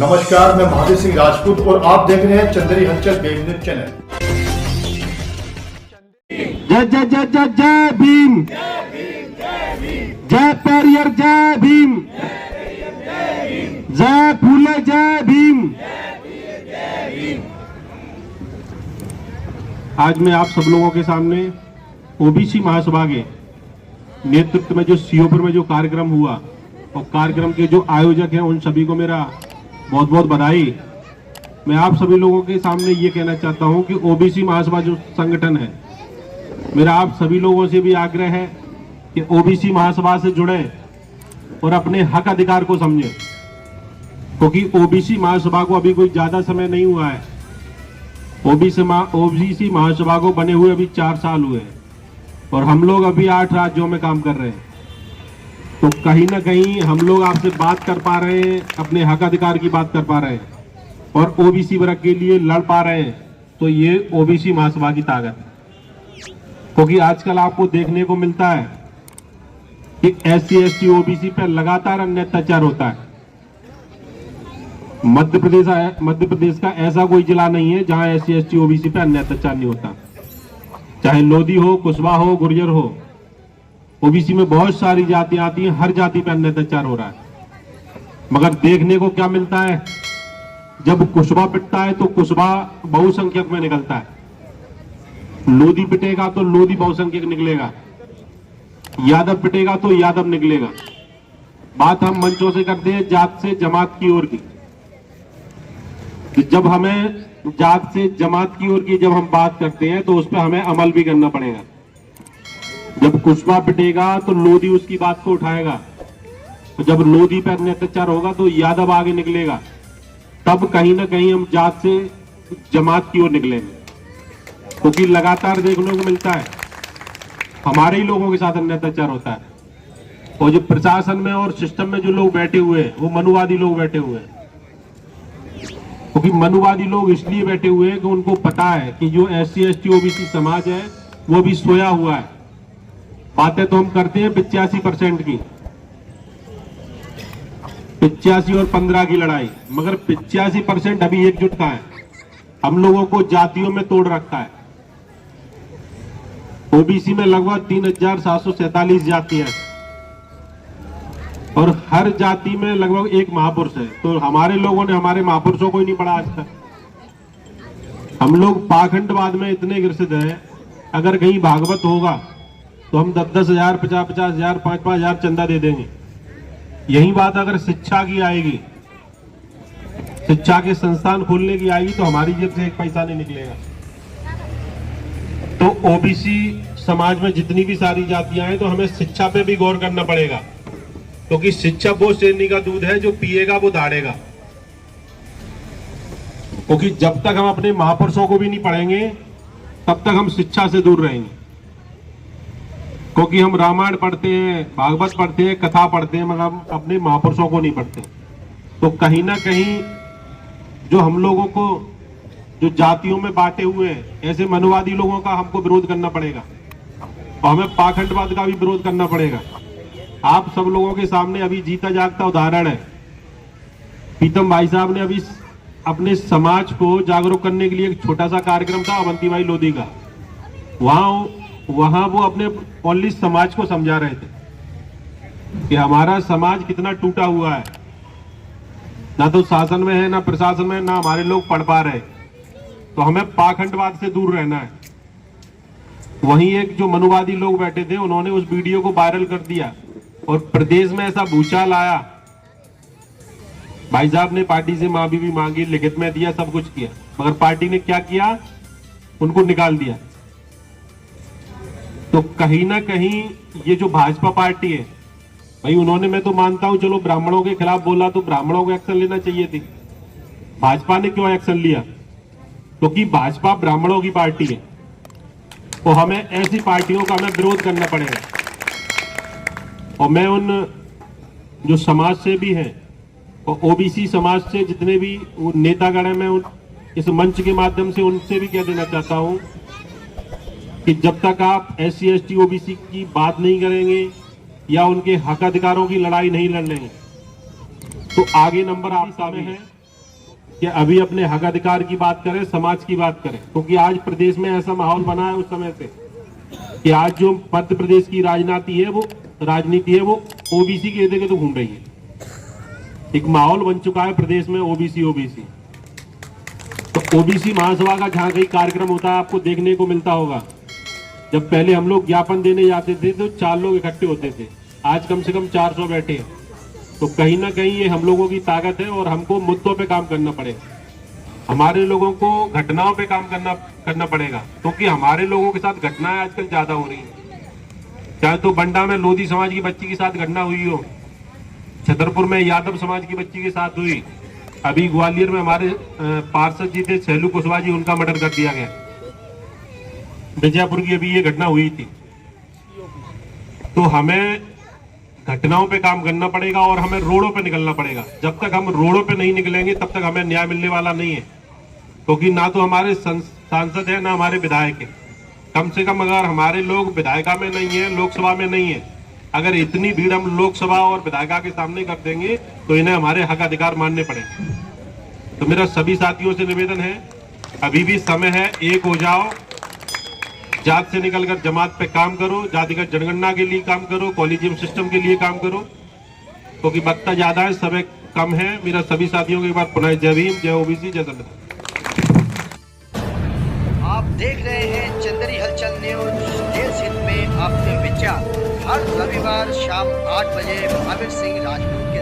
नमस्कार, मैं महावीर सिंह राजपूत और आप देख रहे हैं चंदेरी हलचल वेब न्यूज चैनल। जय जय जय जय जय भीम, जय पेरियर जय भीम, जय फूले जय भीम। आज मैं आप सब लोगों के सामने ओबीसी महासभा के नेतृत्व में जो सीओपुर में जो कार्यक्रम हुआ और कार्यक्रम के जो आयोजक हैं उन सभी को मेरा बहुत बहुत बधाई। मैं आप सभी लोगों के सामने ये कहना चाहता हूं कि ओबीसी महासभा जो संगठन है, मेरा आप सभी लोगों से भी आग्रह है कि ओबीसी महासभा से जुड़े और अपने हक अधिकार को समझें, क्योंकि ओबीसी महासभा को अभी कोई ज्यादा समय नहीं हुआ है। ओबीसी महासभा को बने हुए अभी 4 साल हुए हैं और हम लोग अभी 8 राज्यों में काम कर रहे हैं। तो कहीं ना कहीं हम लोग आपसे बात कर पा रहे हैं, अपने हक अधिकार की बात कर पा रहे हैं और ओबीसी वर्ग के लिए लड़ पा रहे हैं, तो ये ओबीसी महासभा की ताकत है। क्योंकि आजकल आपको देखने को मिलता है कि SC ST ओबीसी पर लगातार अन्य अत्याचार होता है। मध्य प्रदेश का ऐसा कोई जिला नहीं है जहां SC ST ओबीसी पे अन्य अत्याचार नहीं होता। चाहे लोधी हो, कुशवाहा हो, गुर्जर हो, ओबीसी में बहुत सारी जातियां आती हैं, हर जाति पे अन्य अत्याचार हो रहा है। मगर देखने को क्या मिलता है, जब कुशवाहा पिटता है तो कुशवाहा बहुसंख्यक में निकलता है, लोधी पिटेगा तो लोधी बहुसंख्यक निकलेगा, यादव पिटेगा तो यादव निकलेगा। बात हम मंचों से करते हैं जात से जमात की ओर की। जब हमें जात से जमात की ओर की जब हम बात करते हैं तो उस पर हमें अमल भी करना पड़ेगा। जब कुशवाहा पिटेगा तो लोधी उसकी बात को उठाएगा, तो जब लोधी पर अन्य अत्याचार होगा तो यादव आगे निकलेगा, तब कहीं ना कहीं हम जात से जमात की ओर निकलेंगे। क्योंकि लगातार देखने को मिलता है हमारे ही लोगों के साथ अन्य अत्याचार होता है और जो प्रशासन में और सिस्टम में जो लोग बैठे हुए हैं वो मनुवादी लोग बैठे हुए हैं। क्योंकि मनुवादी लोग इसलिए बैठे हुए हैं कि उनको पता है कि जो SC ST ओबीसी समाज है वो भी सोया हुआ है। बातें तो हम करते हैं 85% की, 85 और 15 की लड़ाई, मगर 85% अभी एकजुट का है। हम लोगों को जातियों में तोड़ रखा है। ओबीसी में लगभग 3747 जातियां हैं और हर जाति में लगभग एक महापुरुष है। तो हमारे लोगों ने हमारे महापुरुषों को ही नहीं पढ़ा आज तक। हम लोग पाखंडवाद में इतने ग्रसित हैं, अगर कहीं भागवत होगा तो हम 10-10 हजार, 50-50 हजार, 5-5 हजार चंदा दे देंगे। यही बात अगर शिक्षा की आएगी, शिक्षा के संस्थान खोलने की आएगी, तो हमारी जेब से एक पैसा नहीं निकलेगा। तो ओबीसी समाज में जितनी भी सारी जातियां हैं, तो हमें शिक्षा पे भी गौर करना पड़ेगा, क्योंकि शिक्षा वो शेरनी का दूध है, जो पिएगा वो दाढ़ेगा। क्योंकि जब तक हम अपने महापुरुषों को भी नहीं पढ़ेंगे तब तक हम शिक्षा से दूर रहेंगे। क्योंकि हम रामायण पढ़ते हैं, भागवत पढ़ते हैं, कथा पढ़ते हैं, मगर हम अपने महापुरुषों को नहीं पढ़ते। तो कहीं ना कहीं जो हम लोगों को जो जातियों में बांटे हुए हैं, ऐसे मनुवादी लोगों का हमको विरोध करना पड़ेगा और हमें पाखंडवाद का भी विरोध करना पड़ेगा। आप सब लोगों के सामने अभी जीता जागता उदाहरण है। प्रीतम भाई साहब ने अभी अपने समाज को जागरूक करने के लिए एक छोटा सा कार्यक्रम था अवंती भाई लोधी का। वहां वो अपने ओनली समाज को समझा रहे थे कि हमारा समाज कितना टूटा हुआ है, ना तो शासन में है, ना प्रशासन में, ना हमारे लोग पढ़ पा रहे। तो हमें पाखंडवाद से दूर रहना है। वहीं एक जो मनुवादी लोग बैठे थे, उन्होंने उस वीडियो को वायरल कर दिया और प्रदेश में ऐसा भूचाल आया। भाई साहब ने पार्टी से माफी भी मांगी, लिखित में दिया, सब कुछ किया, मगर पार्टी ने क्या किया, उनको निकाल दिया। तो कहीं ना कहीं ये जो भाजपा पार्टी है भाई, उन्होंने, मैं तो मानता हूं, चलो ब्राह्मणों के खिलाफ बोला तो ब्राह्मणों को एक्शन लेना चाहिए थी। भाजपा ने क्यों एक्शन लिया? क्योंकि भाजपा ब्राह्मणों की पार्टी है। तो हमें ऐसी पार्टियों का हमें विरोध करना पड़ेगा। और मैं उन जो समाज से भी हैं और ओबीसी समाज से जितने भी नेतागण हैं, मैं इस मंच के माध्यम से उनसे भी कह देना चाहता हूं कि जब तक आप SC ST ओबीसी की बात नहीं करेंगे या उनके हक अधिकारों की लड़ाई नहीं लड़ेंगे, तो आगे नंबर आप सामने है कि अभी अपने हक अधिकार की बात करें, समाज की बात करें, क्योंकि आज प्रदेश में ऐसा माहौल बना है उस समय से कि आज जो मध्य प्रदेश की राजनीति है वो ओबीसी के इर्द गिर्द घूम रही है। एक माहौल बन चुका है प्रदेश में ओबीसी। तो ओबीसी महासभा का जहां कहीं कार्यक्रम होता है आपको देखने को मिलता होगा। जब पहले हम लोग ज्ञापन देने जाते थे तो 4 लोग इकट्ठे होते थे, आज कम से कम 400 बैठे हैं। तो कहीं ना कहीं ये हम लोगों की ताकत है और हमको मुद्दों पे काम करना पड़ेगा। हमारे लोगों को घटनाओं पे काम करना पड़ेगा, क्योंकि हमारे लोगों के साथ घटनाएं आजकल ज्यादा हो रही हैं। चाहे तो बंडा में लोधी समाज की बच्ची के साथ घटना हुई हो, छतरपुर में यादव समाज की बच्ची के साथ हुई, अभी ग्वालियर में हमारे पार्षद जी थे शैलू कुशवाहा जी, उनका मर्डर कर दिया गया। मिर्जापुर की अभी ये घटना हुई थी। तो हमें घटनाओं पे काम करना पड़ेगा और हमें रोडों पे निकलना पड़ेगा। जब तक हम रोडों पे नहीं निकलेंगे तब तक हमें न्याय मिलने वाला नहीं है, क्योंकि ना तो हमारे सांसद है ना हमारे विधायक है। कम से कम अगर हमारे लोग विधायिका में नहीं है, लोकसभा में नहीं है, अगर इतनी भीड़ हम लोकसभा और विधायिका के सामने कर देंगे तो इन्हें हमारे हक अधिकार मानने पड़ेंगे। तो मेरा सभी साथियों से निवेदन है, अभी भी समय है, एक हो जाओ, जात से निकलकर जमात पे काम करो, जातिगत जनगणना के लिए काम करो, कॉलेजियम सिस्टम के लिए काम करो, क्योंकि वक्ता ज्यादा है, समय कम है। मेरा सभी साथियों को एक बार पुनः जय भीम, जय ओबीसी, जय संविधान। आप देख रहे हैं चंदेरी हलचल न्यूज। देश हित में आपके विचार हर रविवार शाम 8 बजे महावीर सिंह राजपूत।